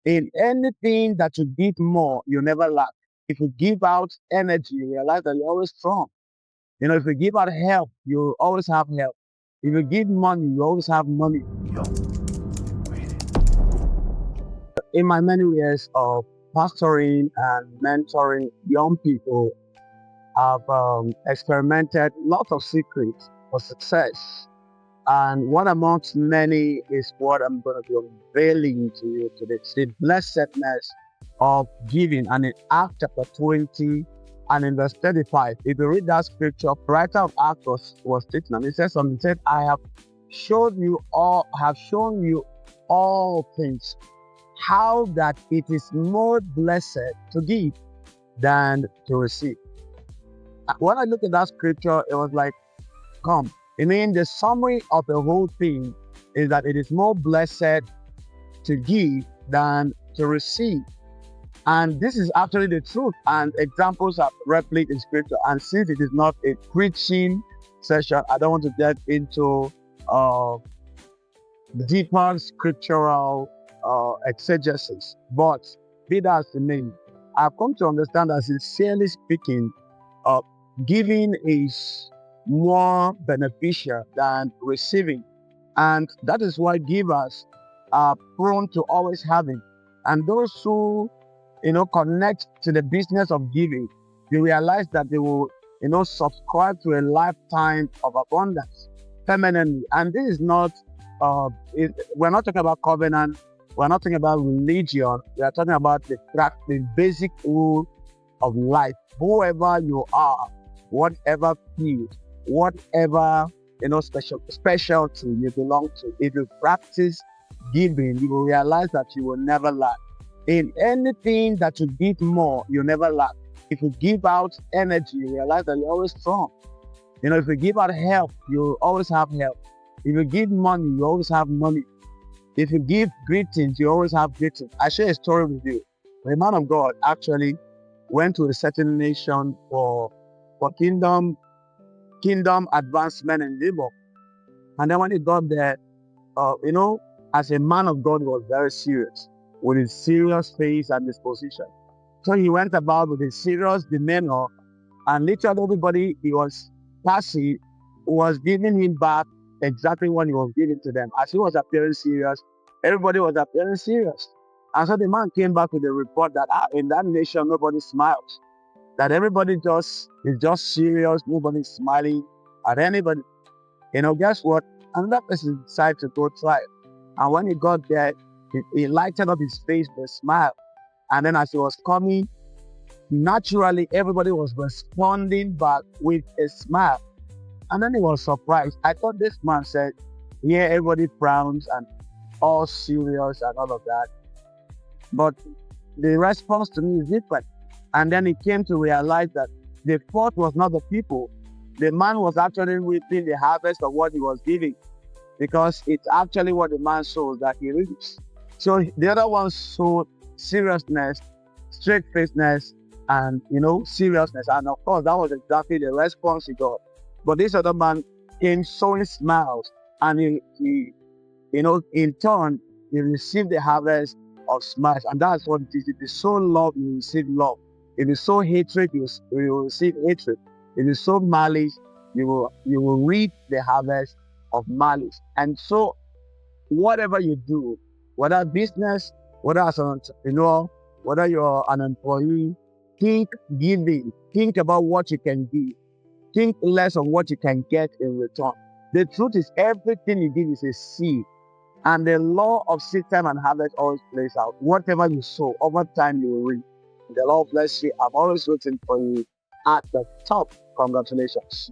In anything that you give more, you never lack. If you give out energy, you realize that you're always strong. If you give out help, you always have help. If you give money, you always have money. In my many years of pastoring and mentoring young people, I've experimented lots of secrets for success. And one amongst many is what I'm going to be unveiling to you today. It's the blessedness of giving. And in Acts chapter 20 and in verse 35, if you read that scripture, the writer of Acts was stating, and he says something, he said, I have shown you all things, how that it is more blessed to give than to receive. When I look at that scripture, it was like, come. I mean, the summary of the whole thing is that it is more blessed to give than to receive. And this is actually the truth. And examples are replete in scripture. And since it is not a preaching session, I don't want to get into deeper scriptural exegesis. But be that as it may, I've come to understand that sincerely speaking, giving is more beneficial than receiving. And that is why givers are prone to always having. And those who, connect to the business of giving, you realize that they will, subscribe to a lifetime of abundance permanently. And this is not, we're not talking about covenant. We're not talking about religion. We are talking about the basic rule of life. Whoever you are, whatever field, whatever specialty you belong to, if you practice giving, you will realize that you will never lack. In anything that you give more, you never lack. If you give out energy, you realize that you're always strong. If you give out help, you always have help. If you give money, you always have money. If you give greetings, you always have greetings. I share a story with you. The man of God actually went to a certain nation for kingdom advancement and labor. And then when he got there, as a man of God, he was very serious with his serious face and disposition. So he went about with a serious demeanor, and literally everybody he was passing was giving him back exactly what he was giving to them. As he was appearing serious, everybody was appearing serious. And so the man came back with a report that in that nation, nobody smiles. That everybody is just serious, nobody's smiling at anybody. Guess what? Another person decided to go try it. And when he got there, he lighted up his face with a smile. And then as he was coming, naturally everybody was responding back with a smile. And then he was surprised. I thought this man said, yeah, everybody frowns and all serious and all of that. But the response to me is different. And then he came to realize that the fault was not the people. The man was actually reaping the harvest of what he was giving, because it's actually what the man sows that he reaps. So the other one sowed seriousness, straight-facedness, and seriousness. And of course, that was exactly the response he got. But this other man came sowing smiles, and he in turn, he received the harvest of smiles. And that's what it is. If you sow love, you receive love. If you sow hatred, you will receive hatred. If you sow malice, you will reap the harvest of malice. And so, whatever you do, whether business, whether as an entrepreneur, whether you're an employee, think giving. Think about what you can give. Think less of what you can get in return. The truth is, everything you give is a seed. And the law of seed time and harvest always plays out. Whatever you sow, over time you will reap. The Lord bless you. I'm always waiting for you at the top. Congratulations.